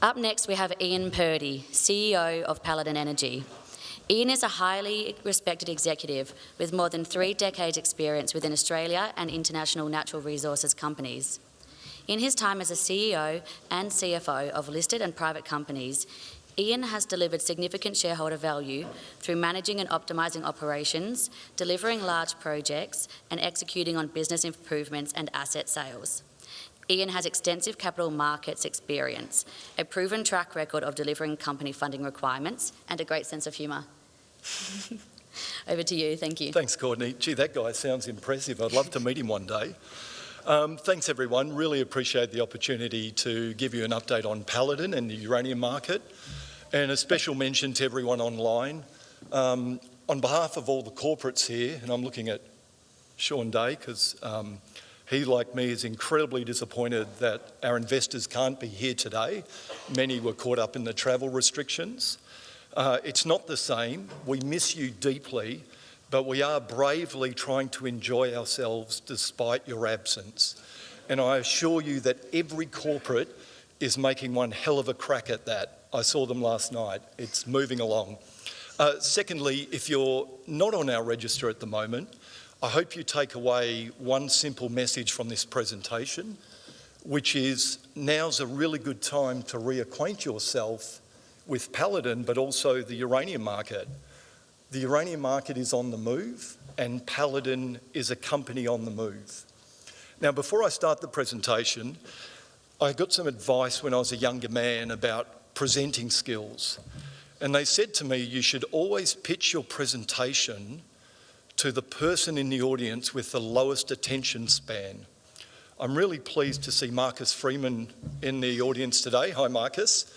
Up next, we have Ian Purdy, CEO of Paladin Energy. Ian is a highly respected executive with more than 3 decades' experience within Australia and international natural resources companies. In his time as a CEO and CFO of listed and private companies, Ian has delivered significant shareholder value through managing and optimising operations, delivering large projects, and executing on business improvements and asset sales. Ian has extensive capital markets experience, a proven track record of delivering company funding requirements, and a great sense of humour. Over to you, thank you. Thanks, Courtney. Gee, that guy sounds impressive. I'd love to meet him one day. Thanks, everyone. Really appreciate the opportunity to give you an update on Paladin and the uranium market, and a special mention to everyone online. On behalf of all the corporates here, and I'm looking at Sean Day because he, like me, is incredibly disappointed that our investors can't be here today. Many were caught up in the travel restrictions. It's not the same. We miss you deeply, but we are bravely trying to enjoy ourselves despite your absence. And I assure you that every corporate is making one hell of a crack at that. I saw them last night. It's moving along. Secondly, if you're not on our register at the moment, I hope you take away one simple message from this presentation, which is now's a really good time to reacquaint yourself with Paladin, but also the uranium market. The uranium market is on the move, and Paladin is a company on the move. Now, before I start the presentation, I got some advice when I was a younger man about presenting skills. And they said to me, you should always pitch your presentation to the person in the audience with the lowest attention span. I'm really pleased to see Marcus Freeman in the audience today. Hi, Marcus.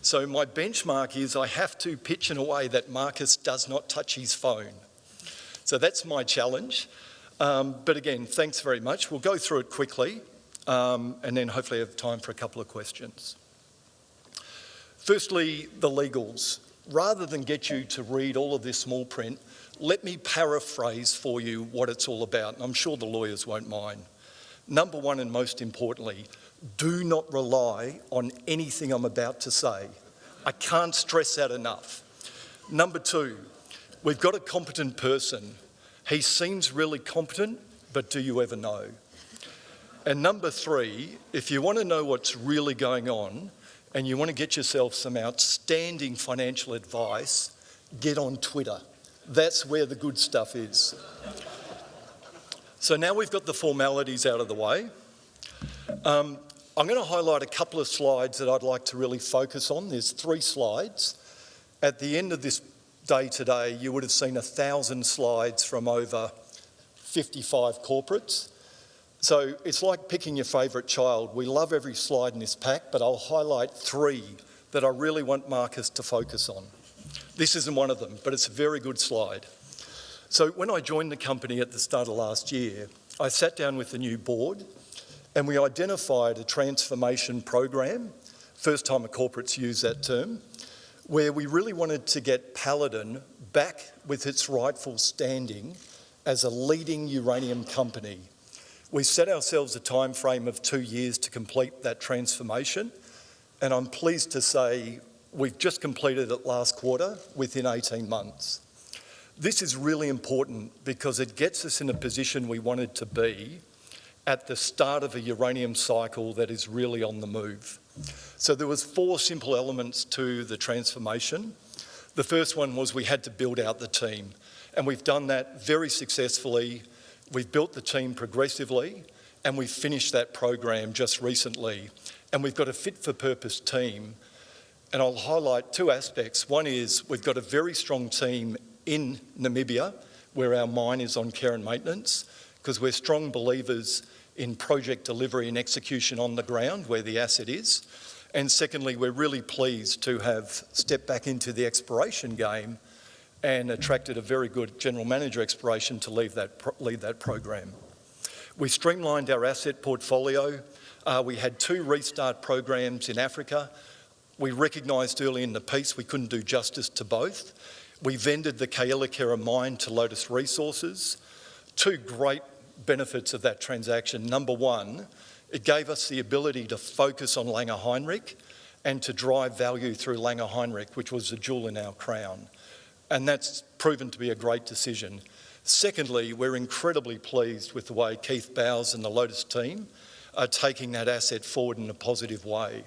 So my benchmark is I have to pitch in a way that Marcus does not touch his phone. So that's my challenge. But again, thanks very much. We'll go through it quickly and then hopefully have time for a couple of questions. Firstly, the legals. Rather than get you to read all of this small print, let me paraphrase for you what it's all about, and I'm sure the lawyers won't mind. Number one, and most importantly, do not rely on anything I'm about to say. I can't stress that enough. Number two, we've got a competent person. He seems really competent, but do you ever know? And number three, if you want to know what's really going on and you want to get yourself some outstanding financial advice, get on Twitter. That's where the good stuff is. So now we've got the formalities out of the way. I'm going to highlight a couple of slides that I'd like to really focus on. There's 3 slides. At the end of this day today, you would have seen 1,000 slides from over 55 corporates. So it's like picking your favourite child. We love every slide in this pack, but I'll highlight 3 that I really want Marcus to focus on. This isn't one of them, but it's a very good slide. So when I joined the company at the start of last year, I sat down with the new board and we identified a transformation program, first time a corporate's used that term, where we really wanted to get Paladin back with its rightful standing as a leading uranium company. We set ourselves a time frame of 2 years to complete that transformation, and I'm pleased to say we've just completed it last quarter within 18 months. This is really important because it gets us in a position we wanted to be at the start of a uranium cycle that is really on the move. So there was 4 simple elements to the transformation. The first one was we had to build out the team, and we've done that very successfully. We've built the team progressively, and we've finished that program just recently. And we've got a fit-for-purpose team. And I'll highlight 2 aspects. One is we've got a very strong team in Namibia, where our mine is on care and maintenance, because we're strong believers in project delivery and execution on the ground where the asset is. And secondly, we're really pleased to have stepped back into the exploration game and attracted a very good general manager exploration to lead that program. We streamlined our asset portfolio. We had 2 restart programs in Africa. We recognised early in the piece we couldn't do justice to both. We vended the Kayelekera mine to Lotus Resources. 2 great benefits of that transaction. Number one, it gave us the ability to focus on Heinrich and to drive value through Langer Heinrich, which was a jewel in our crown. And that's proven to be a great decision. Secondly, we're incredibly pleased with the way Keith Bowes and the Lotus team are taking that asset forward in a positive way.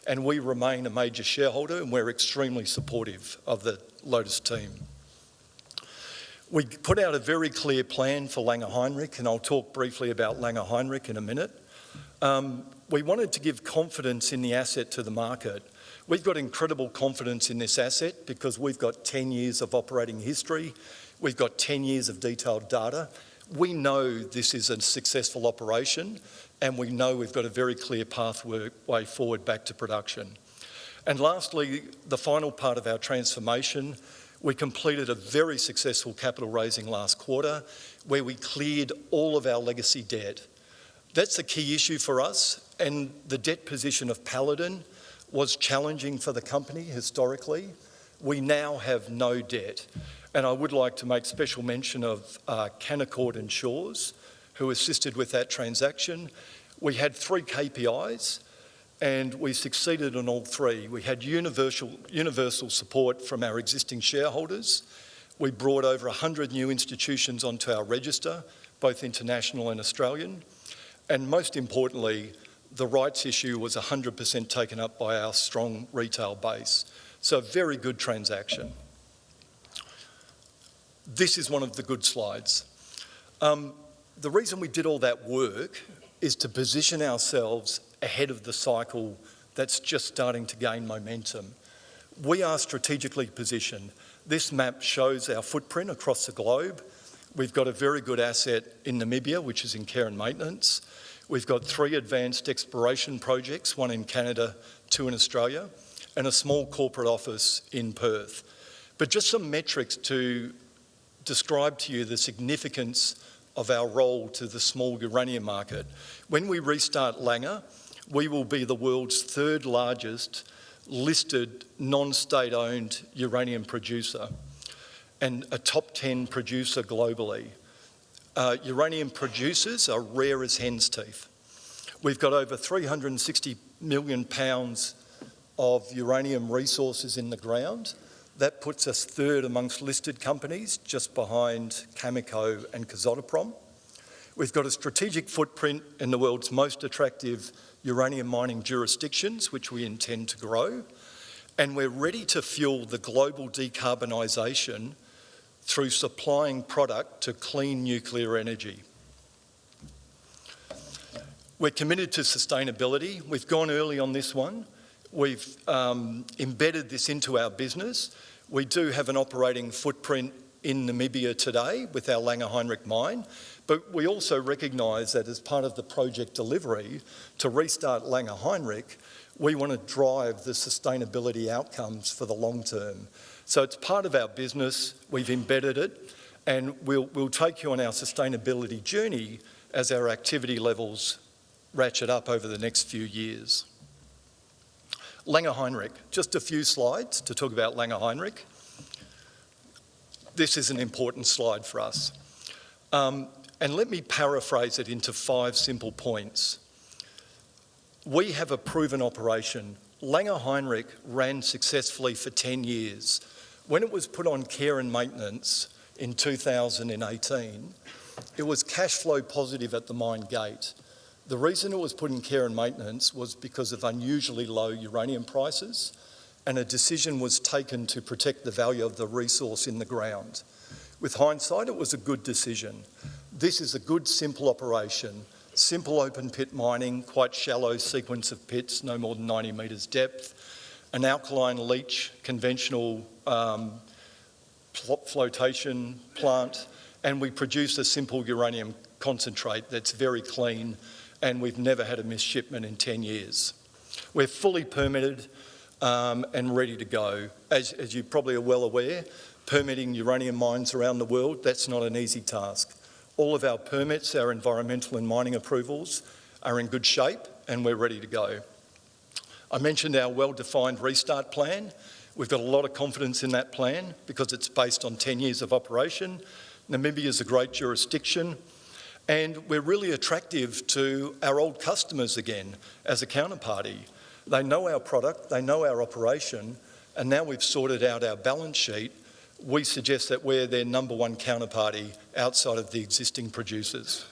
And we remain a major shareholder, and we're extremely supportive of the Lotus team. We put out a very clear plan for Langer Heinrich, and I'll talk briefly about Langer Heinrich in a minute. We wanted to give confidence in the asset to the market. We've got incredible confidence in this asset because we've got 10 years of operating history. We've got 10 years of detailed data. We know this is a successful operation, and we know we've got a very clear pathway forward back to production. And lastly, the final part of our transformation, we completed a very successful capital raising last quarter where we cleared all of our legacy debt. That's a key issue for us, and the debt position of Paladin was challenging for the company historically. We now have no debt. And I would like to make special mention of Canaccord and Shores, who assisted with that transaction. We had 3 KPIs, and we succeeded on all 3. We had universal support from our existing shareholders. We brought over 100 new institutions onto our register, both international and Australian. And most importantly, the rights issue was 100% taken up by our strong retail base. So a very good transaction. This is one of the good slides. The reason we did all that work is to position ourselves ahead of the cycle that's just starting to gain momentum. We are strategically positioned. This map shows our footprint across the globe. We've got a very good asset in Namibia, which is in care and maintenance. We've got 3 advanced exploration projects, 1 in Canada, 2 in Australia, and a small corporate office in Perth. But just some metrics to describe to you the significance of our role to the small uranium market. When we restart Langer, we will be the world's 3rd largest listed non-state-owned uranium producer and a top 10 producer globally. Uranium producers are rare as hen's teeth. We've got over 360 million pounds of uranium resources in the ground. That puts us 3rd amongst listed companies, just behind Cameco and Kazatomprom. We've got a strategic footprint in the world's most attractive uranium mining jurisdictions, which we intend to grow. And we're ready to fuel the global decarbonisation through supplying product to clean nuclear energy. We're committed to sustainability. We've gone early on this one. We've embedded this into our business. We do have an operating footprint in Namibia today with our Langer Heinrich mine, but we also recognise that as part of the project delivery to restart Langer Heinrich, we want to drive the sustainability outcomes for the long term. So it's part of our business, we've embedded it, and we'll take you on our sustainability journey as our activity levels ratchet up over the next few years. Langer Heinrich, just a few slides to talk about Langer Heinrich. This is an important slide for us. And let me paraphrase it into 5 simple points. We have a proven operation. Langer Heinrich ran successfully for 10 years. When it was put on care and maintenance in 2018, it was cash flow positive at the mine gate. The reason it was put in care and maintenance was because of unusually low uranium prices, and a decision was taken to protect the value of the resource in the ground. With hindsight, it was a good decision. This is a good, simple operation. Simple open pit mining, quite shallow sequence of pits, no more than 90 metres depth, an alkaline leach, conventional flotation plant, and we produce a simple uranium concentrate that's very clean, and we've never had a missed shipment in 10 years. We're fully permitted and ready to go. As you probably are well aware, permitting uranium mines around the world, that's not an easy task. All of our permits, our environmental and mining approvals are in good shape, and we're ready to go. I mentioned our well-defined restart plan. We've got a lot of confidence in that plan because it's based on 10 years of operation. Namibia is a great jurisdiction, and we're really attractive to our old customers again as a counterparty. They know our product, they know our operation, and now we've sorted out our balance sheet, we suggest that we're their number one counterparty outside of the existing producers.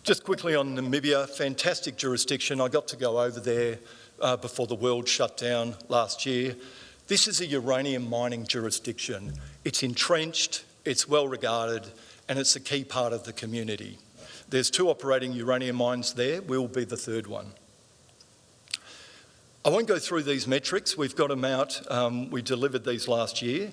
Just quickly on Namibia, fantastic jurisdiction. I got to go over there before the world shut down last year. This is a uranium mining jurisdiction. It's entrenched, it's well regarded, and it's a key part of the community. There's 2 operating uranium mines there. We'll be the 3rd one. I won't go through these metrics. We've got them out. We delivered these last year.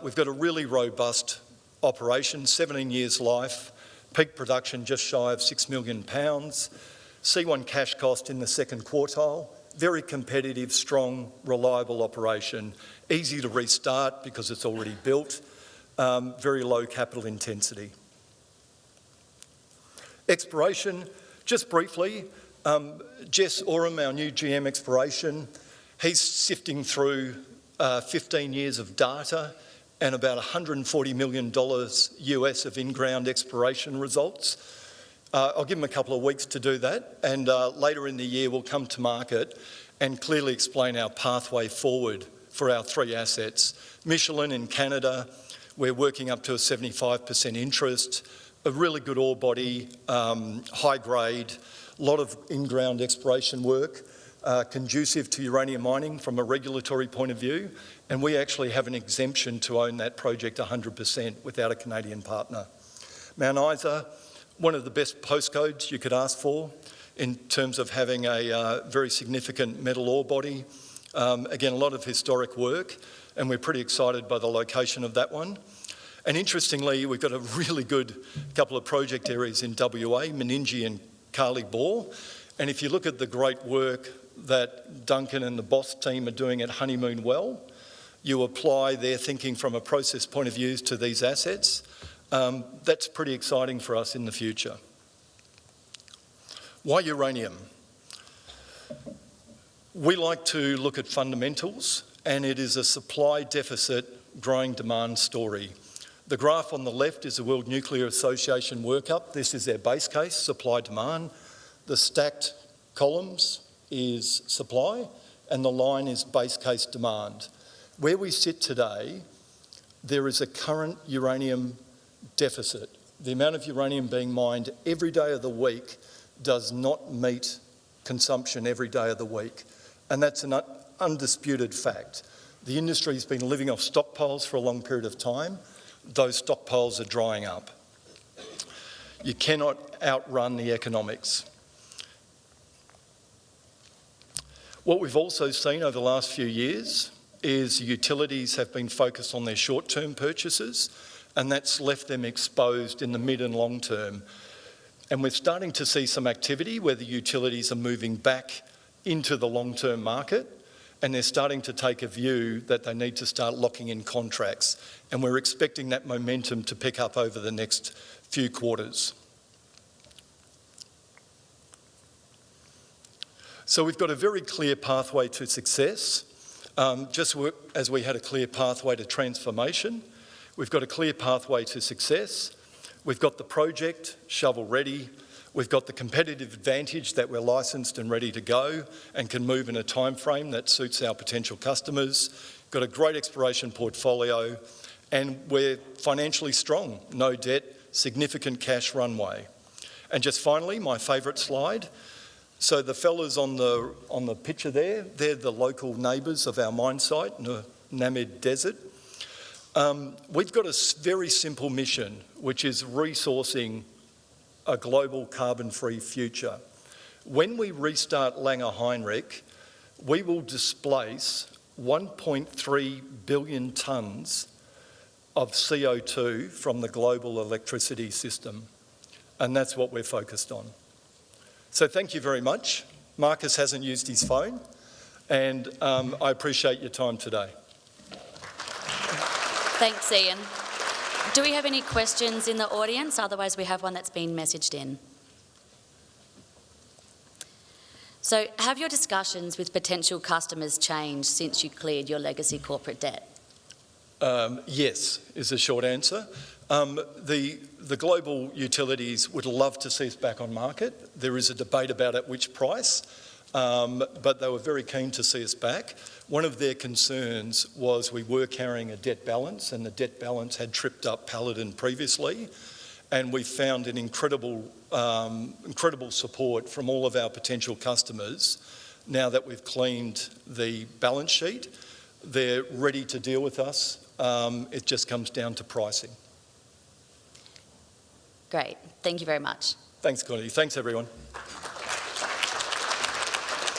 We've got a really robust operation, 17 years life, peak production just shy of £6 million, C1 cash cost in the 2nd quartile, very competitive, strong, reliable operation, easy to restart because it's already built, very low capital intensity. Exploration, just briefly, Jess Oram, our new GM exploration, he's sifting through 15 years of data and about $140 million US of in-ground exploration results. I'll give him a couple of weeks to do that, and later in the year we'll come to market and clearly explain our pathway forward for our 3 assets. Michelin in Canada, we're working up to a 75% interest, a really good ore body, high grade, a lot of in-ground exploration work, conducive to uranium mining from a regulatory point of view, and we actually have an exemption to own that project 100% without a Canadian partner. Mount Isa, one of the best postcodes you could ask for in terms of having a very significant metal ore body. Again, a lot of historic work, and we're pretty excited by the location of that one. And interestingly, we've got a really good couple of project areas in WA, Meningie and Carly Bore. And if you look at the great work that Duncan and the Boss team are doing at Honeymoon Well, you apply their thinking from a process point of view to these assets, that's pretty exciting for us in the future. Why uranium? We like to look at fundamentals, and it is a supply deficit, growing demand story. The graph on the left is the World Nuclear Association workup. This is their base case, supply demand. The stacked columns is supply, and the line is base case demand. Where we sit today, there is a current uranium deficit. The amount of uranium being mined every day of the week does not meet consumption every day of the week, and that's an undisputed fact. The industry's been living off stockpiles for a long period of time. Those stockpiles are drying up. You cannot outrun the economics. What we've also seen over the last few years is utilities have been focused on their short-term purchases, and that's left them exposed in the mid and long term. And we're starting to see some activity where the utilities are moving back into the long-term market, and they're starting to take a view that they need to start locking in contracts. And we're expecting that momentum to pick up over the next few quarters. So we've got a very clear pathway to success. Just as we had a clear pathway to transformation, we've got a clear pathway to success. We've got the project shovel ready. We've got the competitive advantage that we're licensed and ready to go and can move in a time frame that suits our potential customers. Got a great exploration portfolio, and we're financially strong, no debt, significant cash runway. And just finally, my favourite slide. So the fellas on the picture there, they're the local neighbours of our mine site in the Namib Desert. We've got a very simple mission, which is resourcing a global carbon-free future. When we restart Langer Heinrich, we will displace 1.3 billion tonnes of CO2 from the global electricity system, and that's what we're focused on. So thank you very much. Marcus hasn't used his phone, and I appreciate your time today. Thanks, Ian. Do we have any questions in the audience? Otherwise, we have one that's been messaged in. So have your discussions with potential customers changed since you cleared your legacy corporate debt? Yes, is the short answer. The the global utilities would love to see us back on market. There is a debate about at which price, but they were very keen to see us back. One of their concerns was we were carrying a debt balance, and the debt balance had tripped up Paladin previously. And we found an incredible support from all of our potential customers. Now that we've cleaned the balance sheet, they're ready to deal with us. It just comes down to pricing. Great. Thank you very much. Thanks, Connie. Thanks, everyone.